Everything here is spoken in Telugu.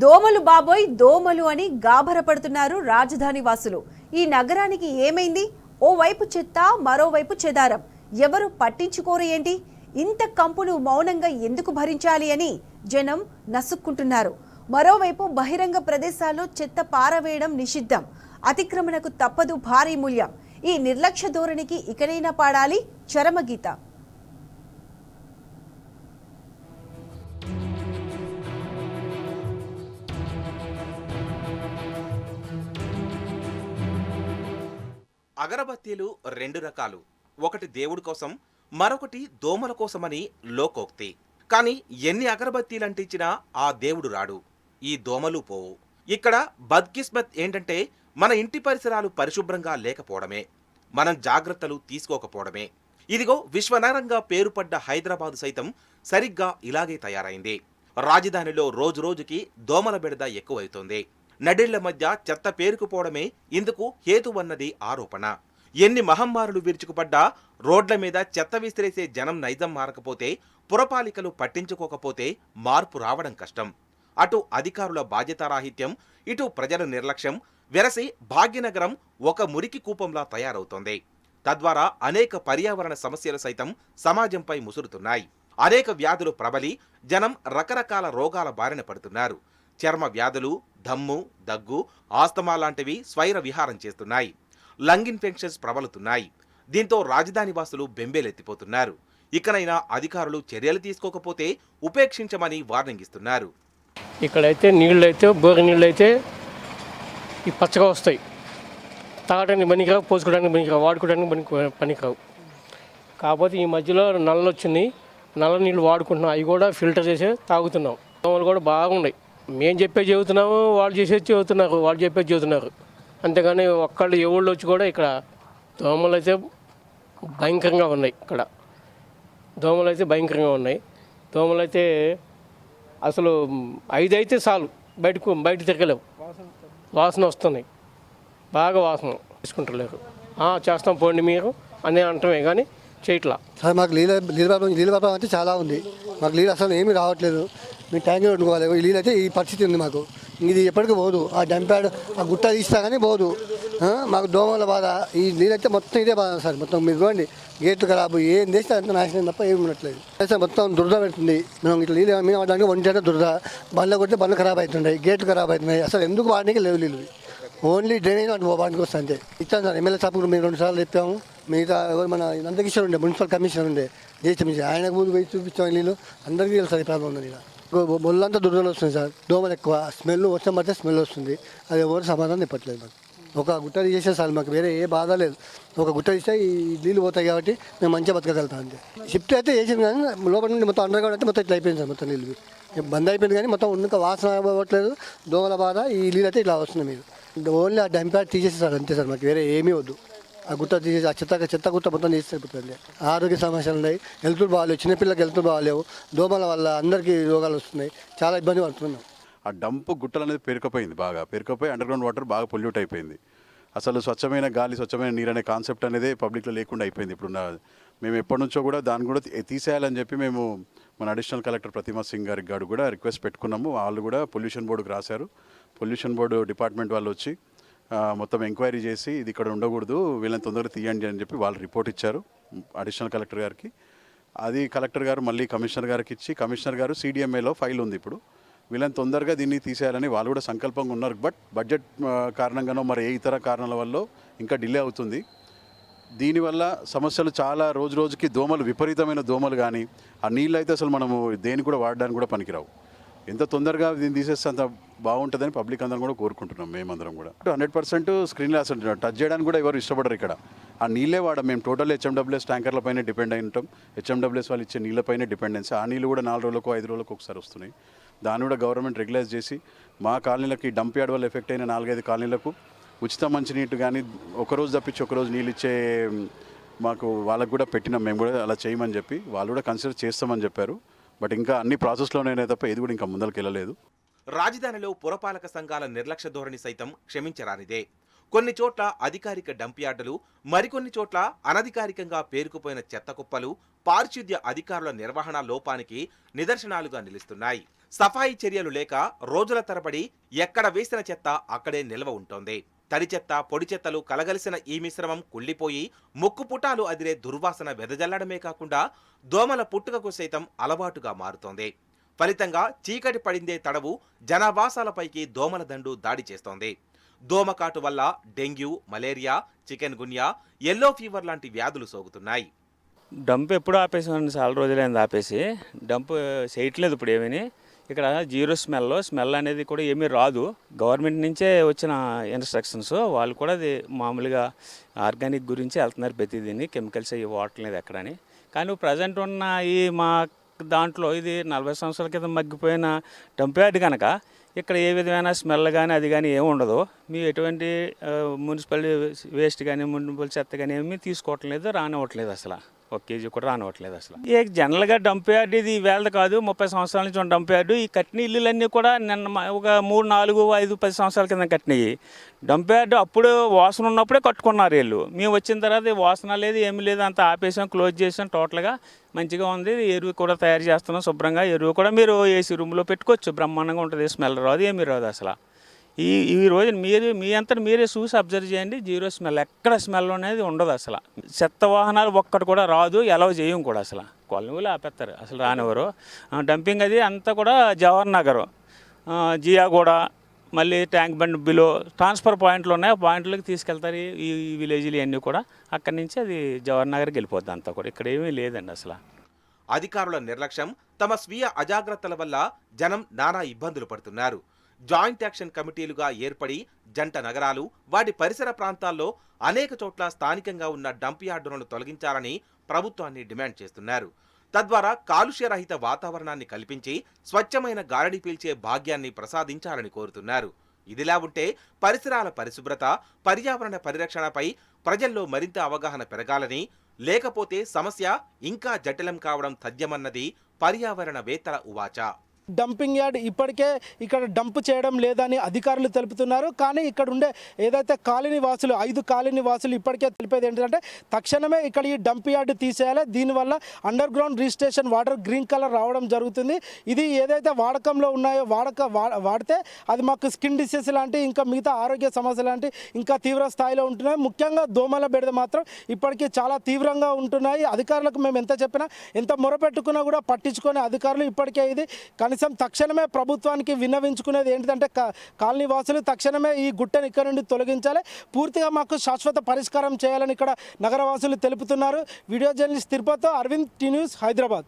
దోమలు బాబోయ్ దోమలు అని గాభరపడుతున్నారు రాజధాని వాసులు. ఈ నగరానికి ఏమైంది? ఓవైపు చెత్త, మరోవైపు చెదారం. ఎవరు పట్టించుకోరు ఏంటి? ఇంత కంపును మౌనంగా ఎందుకు భరించాలి అని జనం నసుక్కుంటున్నారు. మరోవైపు బహిరంగ ప్రదేశాల్లో చెత్త పారవేయడం నిషిద్ధం. అతిక్రమణకు తప్పదు భారీ మూల్యం. ఈ నిర్లక్ష్య ధోరణికి ఇకనైనా పాడాలి చరమగీత. అగరబత్తీలు రెండు రకాలు. ఒకటి దేవుడి కోసం, మరొకటి దోమల కోసమని లోకోక్తి. కానీ ఎన్ని అగరబత్తీలు అంటించినా ఆ దేవుడు రాడు, ఈ దోమలు పోవు. ఇక్కడ బద్కిస్మత్ ఏంటంటే మన ఇంటి పరిసరాలు పరిశుభ్రంగా లేకపోవడమే, మనం జాగ్రత్తలు తీసుకోకపోవడమే. ఇదిగో విశ్వనగరంగా పేరుపడ్డ హైదరాబాదు సైతం సరిగ్గా ఇలాగే తయారైంది. రాజధానిలో రోజురోజుకి దోమల బెడద ఎక్కువవుతోంది. నడిళ్ల మధ్య చెత్త పేరుకుపోవడమే ఇందుకు హేతువన్నది ఆరోపణ. ఎన్ని మహమ్మారులు విరుచుకుపడ్డా రోడ్ల మీద చెత్త విసిరేసే జనం నైజం మారకపోతే, పురపాలికలు పట్టించుకోకపోతే మార్పు రావడం కష్టం. అటు అధికారుల బాధ్యతారాహిత్యం, ఇటు ప్రజల నిర్లక్ష్యం వెరసి భాగ్యనగరం ఒక మురికి కూపంలా తయారవుతోంది. తద్వారా అనేక పర్యావరణ సమస్యలు సైతం సమాజంపై ముసురుతున్నాయి. అనేక వ్యాధులు ప్రబలి జనం రకరకాల రోగాల బారిన పడుతున్నారు. చర్మ వ్యాధులు, దమ్ము, దగ్గు, ఆస్తమా లాంటివి స్వైర విహారం చేస్తున్నాయి. లంగ్ ఇన్ఫెక్షన్స్ ప్రబలుతున్నాయి. దీంతో రాజధాని వాసులు బెంబేలెత్తిపోతున్నారు. ఇకనైనా అధికారులు చర్యలు తీసుకోకపోతే ఉపేక్షించమని వార్నింగ్ ఇస్తున్నారు. ఇక్కడైతే నీళ్ళైతే బోర్ నీళ్ళైతే ఈ పచ్చగా వస్తాయి. తాగడానికి పనికిరావు, పోసుకోవడానికి పనికిరావు, వాడుకోవడానికి పనికిరావు. కాకపోతే ఈ మధ్యలో నల్లలు వచ్చినాయి. నల్ల నీళ్ళు వాడుకుంటున్నాం, అవి కూడా ఫిల్టర్ చేసే తాగుతున్నాం. దోమలు కూడా బాగున్నాయి. మేము చెప్పేది చెబుతున్నాము, వాళ్ళు చేసేది చెబుతున్నారు, వాళ్ళు చెప్పేది చెబుతున్నారు. అంతేగాని ఒక్కళ్ళు ఎవళ్ళు వచ్చి కూడా ఇక్కడ దోమలు అయితే భయంకరంగా ఉన్నాయి. ఇక్కడ దోమలు అయితే భయంకరంగా ఉన్నాయి. దోమలు అయితే అసలు 5 అయితే చాలు, బయట తిరగలేవు. వాసన వస్తున్నాయి, బాగా వాసన తీసుకుంటలేరు. చేస్తాం పోండి మీరు అనే అంటమే కానీ చేయట్లా. సార్ మాకు నీళ్ళ ప్రాబ్లం అయితే చాలా ఉంది. మాకు నీళ్ళు అసలు ఏమీ రావట్లేదు. మేము ట్యాంకులో వండుకోవాలి. ఈ నీళ్ళు అయితే ఈ పరిస్థితి ఉంది మాకు. ఇది ఎప్పటికీ పోదు. ఆ డంప్యాడ్ ఆ గుట్ట తీస్తా కానీ పోదు. మాకు దోమల బాధ. ఈ నీళ్ళు అయితే మొత్తం ఇదే బాధ సార్. మొత్తం మీరు చూడండి, గేట్లు ఖరాబు, ఏం చేస్తే అంత నాశనం తప్ప ఏమి ఉండట్లేదు. సార్ మొత్తం దురద పెడుతుంది. మేము ఇట్లా నీళ్ళు మేము వాడడానికి ఒంటి దురద. బండ్లు కొడితే బండ్లు ఖరాబ్ అవుతున్నాయి, గేట్లు ఖరాబ్ అవుతున్నాయి. అసలు ఎందుకు వాడడానికి లేవు నీళ్ళు. ఓన్లీ డ్రైనేజ్ అంటే వాడికి వస్తా అంతే. ఇచ్చాను సార్ ఎమ్మెల్యే సార్ మేము 2 సార్లు చెప్పాము. మిగతా మన నందకిషోర్ ఉండే మున్సిపల్ కమిషనర్ ఉండే జేసీ ఆయనకు ముందు పోయి చూపించాము. నీళ్ళు అందరికీ తెలుసు సార్ ఈ ప్రాబ్లం ఉంది. ఒళ్ళంతా దుర్దలు వస్తుంది సార్. దోమలు ఎక్కువ, స్మెల్ వర్షం పడితే స్మెల్ వస్తుంది. అది ఎవరు సమాధానం చెప్పట్లేదు మాకు. ఒక గుట్ట తీసే సార్, మాకు వేరే ఏ బాధ లేదు. ఒక గుట్ట తీస్తే ఈ నీళ్ళు పోతాయి కాబట్టి మేము మంచిగా బతకగలుగుతాం అంతే. షిఫ్ట్ అయితే చేసింది కానీ లోపల నుండి మొత్తం అండర్ గ్రౌండ్ అయితే మొత్తం ఇట్లా అయిపోయింది సార్. మొత్తం నీళ్ళు బంద్ అయిపోయింది కానీ మొత్తం ఉన్నక వాసన అవ్వట్లేదు. దోమల బాధ. ఈ నీళ్ళు అయితే ఇట్లా వస్తుంది. మీరు ఓన్లీ ఆ డంప్యాడ్ తీసేసి సార్ అంతే సార్. మాకు వేరే ఏమీ వద్దు. ఆ గుట్ట తీసేసి ఆ చెత్త గుట్ట మొత్తం తీసి సరిపోతుంది. ఆరోగ్య సమస్యలు ఉన్నాయి, హెల్తులు బాగాలేవు, చిన్నపిల్లలకి హెల్తులు బాగాలేవు. దోమల వల్ల అందరికీ రోగాలు వస్తున్నాయి. చాలా ఇబ్బంది పడుతున్నాం. ఆ డంప్ గుట్టలు అనేది పేరుకుపోయింది. బాగా పేరుకుపోయి అండర్ గ్రౌండ్ వాటర్ బాగా పొల్యూట్ అయిపోయింది. అసలు స్వచ్ఛమైన గాలి, స్వచ్ఛమైన నీరు అనే కాన్సెప్ట్ అనేది పబ్లిక్లో లేకుండా అయిపోయింది. ఇప్పుడున్న మేము ఎప్పటి నుంచో కూడా దాన్ని కూడా తీసేయాలని చెప్పి మేము మన అడిషనల్ కలెక్టర్ ప్రతిమా సింగ్ గారికి కూడా రిక్వెస్ట్ పెట్టుకున్నాము. వాళ్ళు కూడా పొల్యూషన్ బోర్డుకు రాశారు. పొల్యూషన్ బోర్డు డిపార్ట్మెంట్ వాళ్ళు వచ్చి మొత్తం ఎంక్వైరీ చేసి ఇది ఇక్కడ ఉండకూడదు, వీళ్ళని తొందరగా తీయండి అని చెప్పి వాళ్ళు రిపోర్ట్ ఇచ్చారు అడిషనల్ కలెక్టర్ గారికి. అది కలెక్టర్ గారు మళ్ళీ కమిషనర్ గారికి ఇచ్చి, కమిషనర్ గారు CDMAలో ఫైల్ ఉంది. ఇప్పుడు వీళ్ళని తొందరగా దీన్ని తీసేయాలని వాళ్ళు కూడా సంకల్పంగా ఉన్నారు. బట్ బడ్జెట్ కారణంగానో మరి ఏ ఇతర కారణాల వల్ల ఇంకా డిలే అవుతుంది. దీనివల్ల సమస్యలు చాలా రోజుకి దోమలు, విపరీతమైన దోమలు. కానీ ఆ నీళ్ళు అయితే అసలు మనము దేని కూడా వాడడానికి కూడా పనికిరావు. ఎంత తొందరగా దీన్ని తీసేస్తే అంత బాగుంటుందని పబ్లిక్ అందరం కూడా కోరుకుంటున్నాం. మేమందరం కూడా 100% స్క్రీన్లో అసలు టచ్ చేయడానికి కూడా ఎవరు ఇష్టపడరు. ఇక్కడ ఆ నీళ్ళే వాడడం. మేము టోటల్ HMWS ట్యాంకర్లపైనే డిపెండ్ అయి ఉంటాం. HMWS వాళ్ళు ఇచ్చే నీళ్ళపైనే డిపెండెన్సీ. ఆ నీళ్ళు కూడా 4 రోజులకు 5 రోజులకు ఒకసారి వస్తున్నాయి. దాన్ని కూడా గవర్నమెంట్ రెగ్యులైజ్ చేసి మా కాలనీలకి డంప్ యార్డ్ వల్ల ఎఫెక్ట్ అయిన 4-5 కాలనీలకు ఉచిత మంచినీటి కానీ ఒకరోజు తప్పించి ఒకరోజు నీళ్ళు ఇచ్చే మాకు వాళ్ళకు కూడా పెట్టినాం. మేము కూడా అలా చేయమని చెప్పి వాళ్ళు కూడా కన్సిడర్ చేస్తామని చెప్పారు. బట్ ఇంకా అన్ని ప్రాసెస్లోనే తప్ప ఇది కూడా ఇంకా ముందరికి వెళ్ళలేదు. రాజధానిలో పురపాలక సంఘాల నిర్లక్ష్య ధోరణి సైతం క్షమించరానిదే. కొన్ని చోట్ల అధికారిక డంప్ యార్డులు, మరికొన్ని చోట్ల అనధికారికంగా పేరుకుపోయిన చెత్త కుప్పలు పారిశుద్ధ్య అధికారుల నిర్వహణ లోపానికి నిదర్శనాలుగా నిలుస్తున్నాయి. సఫాయి చర్యలు లేక రోజుల తరబడి ఎక్కడ వేసిన చెత్త అక్కడే నిల్వ ఉంటోంది. తడి చెత్త, పొడి చెత్తలు కలగలిసిన ఈ మిశ్రమం కుళ్ళిపోయి ముక్కుపుటాలు అదిరే దుర్వాసన వెదజల్లడమే కాకుండా దోమల పుట్టుకకు సైతం అలవాటుగా మారుతోంది. ఫలితంగా చీకటి పడిందే తడవు జనావాసాలపైకి దోమల దండు దాడి చేస్తోంది. దోమకాటు వల్ల dengue, malaria, chikungunya, yellow fever లాంటి వ్యాధులు సోకుతున్నాయి. డంప్ ఎప్పుడు ఆపేసామండి, చాలా రోజులైంది ఆపేసి. డంప్ చేయట్లేదు ఇప్పుడు ఏమీ. ఇక్కడ జీరో స్మెల్ అనేది కూడా ఏమీ రాదు. గవర్నమెంట్ నుంచే వచ్చిన ఇన్స్ట్రక్షన్స్. వాళ్ళు కూడా అది మామూలుగా ఆర్గానిక్ గురించి వెళ్తున్నారు ప్రతిదీని, కెమికల్స్ అవి వాడట్లేదు ఎక్కడని. కానీ ప్రజెంట్ ఉన్న ఈ మా దాంట్లో ఇది 40 సంవత్సరాల క్రితం మగ్గిపోయిన డంప్ యార్డ్ కనుక ఇక్కడ ఏ విధమైన స్మెల్ కానీ అది కానీ ఏమి ఉండదు. మీ ఎటువంటి మున్సిపల్ వేస్ట్ కానీ మున్సిపల్ చెత్త కానీ ఏమీ తీసుకోవట్లేదు, రానివ్వట్లేదు అసలు. 1 కేజీ కూడా రానివ్వట్లేదు అసలు. జనరల్గా డంప్ యార్డ్ ఇది వేళ కాదు, 30 సంవత్సరాల నుంచి ఉన్న డంప్ యార్డు. ఈ కట్టిన ఇల్లులన్నీ కూడా నిన్న ఒక 3, 4, 5, 10 సంవత్సరాల కింద కట్టినవి. డంప్ యార్డు అప్పుడు వాసన ఉన్నప్పుడే కట్టుకున్నారు వీళ్ళు. మేము వచ్చిన తర్వాత వాసన లేదు, ఏమీ లేదు, అంతా ఆపేసాం, క్లోజ్ చేసాం. టోటల్గా మంచిగా ఉంది. ఎరువు కూడా తయారు చేస్తున్నాం శుభ్రంగా. ఎరువు కూడా మీరు ఏసీ రూమ్లో పెట్టుకోవచ్చు, బ్రహ్మాండంగా ఉంటుంది. స్మెల్ రాదు, ఏమీ రాదు అసలు. ఈ రోజు మీ అంతటా మీరే చూసి అబ్జర్వ్ చేయండి. జీరో స్మెల్, ఎక్కడ స్మెల్ అనేది ఉండదు అసలు. చెత్త వాహనాలు ఒక్కటి కూడా రాదు, అలౌ చేయం కూడా అసలు. కొలనుగులు ఆపేస్తారు, అసలు రానివ్వరు. డంపింగ్ అది అంతా కూడా జవహర్ నగర్, జియాగూడ, మళ్ళీ ట్యాంక్ బండ్ బిలో ట్రాన్స్ఫర్ పాయింట్లు ఉన్నాయి. ఆ పాయింట్లకు తీసుకెళ్తారు ఈ విలేజ్లు ఇవన్నీ కూడా. అక్కడి నుంచి అది జవహర్ నగర్కి వెళ్ళిపోద్ది అంతా కూడా. ఇక్కడ ఏమీ లేదండి అసలు. అధికారుల నిర్లక్ష్యం, తమ స్వీయ అజాగ్రత్తల వల్ల జనం నానా ఇబ్బందులు పడుతున్నారు. జాయింట్ యాక్షన్ కమిటీలుగా ఏర్పడి జంట నగరాలు, వాటి పరిసర ప్రాంతాల్లో అనేక చోట్ల స్థానికంగా ఉన్న డంప్ యార్డులను తొలగించాలని ప్రభుత్వాన్ని డిమాండ్ చేస్తున్నారు. తద్వారా కాలుష్యరహిత వాతావరణాన్ని కల్పించి స్వచ్ఛమైన గాలిని పీల్చే భాగ్యాన్ని ప్రసాదించాలని కోరుతున్నారు. ఇదిలా ఉంటే పరిసరాల పరిశుభ్రత, పర్యావరణ పరిరక్షణపై ప్రజల్లో మరింత అవగాహన పెరగాలని, లేకపోతే సమస్య ఇంకా జటిలం కావడం తథ్యమన్నది పర్యావరణవేత్తల ఉవాచ. డంపింగ్ యార్డ్ ఇప్పటికే ఇక్కడ డంప్ చేయడం లేదని అధికారులు తెలుపుతున్నారు. కానీ ఇక్కడ ఉండే ఏదైతే కాలనీ వాసులు 5 కాలనీ వాసులు ఇప్పటికే తెలిపేది ఏంటంటే తక్షణమే ఇక్కడ ఈ డంప్ యార్డ్ తీసేయాలి. దీనివల్ల under ground registration water green colour రావడం జరుగుతుంది. ఇది ఏదైతే వాడకంలో ఉన్నాయో వాడితే అది మాకు స్కిన్ డిసీజ్ లాంటి ఇంకా మిగతా ఆరోగ్య సమస్యలు లాంటి ఇంకా తీవ్ర స్థాయిలో ఉంటున్నాయి. ముఖ్యంగా దోమల బెడద మాత్రం ఇప్పటికీ చాలా తీవ్రంగా ఉంటున్నాయి. అధికారులకు మేము ఎంత చెప్పినా, ఎంత మొరపెట్టుకున్నా కూడా పట్టించుకునే అధికారులు ఇప్పటికే ఇది కనీసం తక్షణమే ప్రభుత్వానికి విన్నవించుకునేది ఏంటంటే కాలనీ వాసులు తక్షణమే ఈ గుట్టను ఇక్కడ నుండి తొలగించాలి, పూర్తిగా మాకు శాశ్వత పరిష్కారం చేయాలని ఇక్కడ నగరవాసులు తెలుపుతున్నారు. వీడియో జర్నలిస్ట్ తిరుపతితో అరవింద్, టీ న్యూస్, హైదరాబాద్.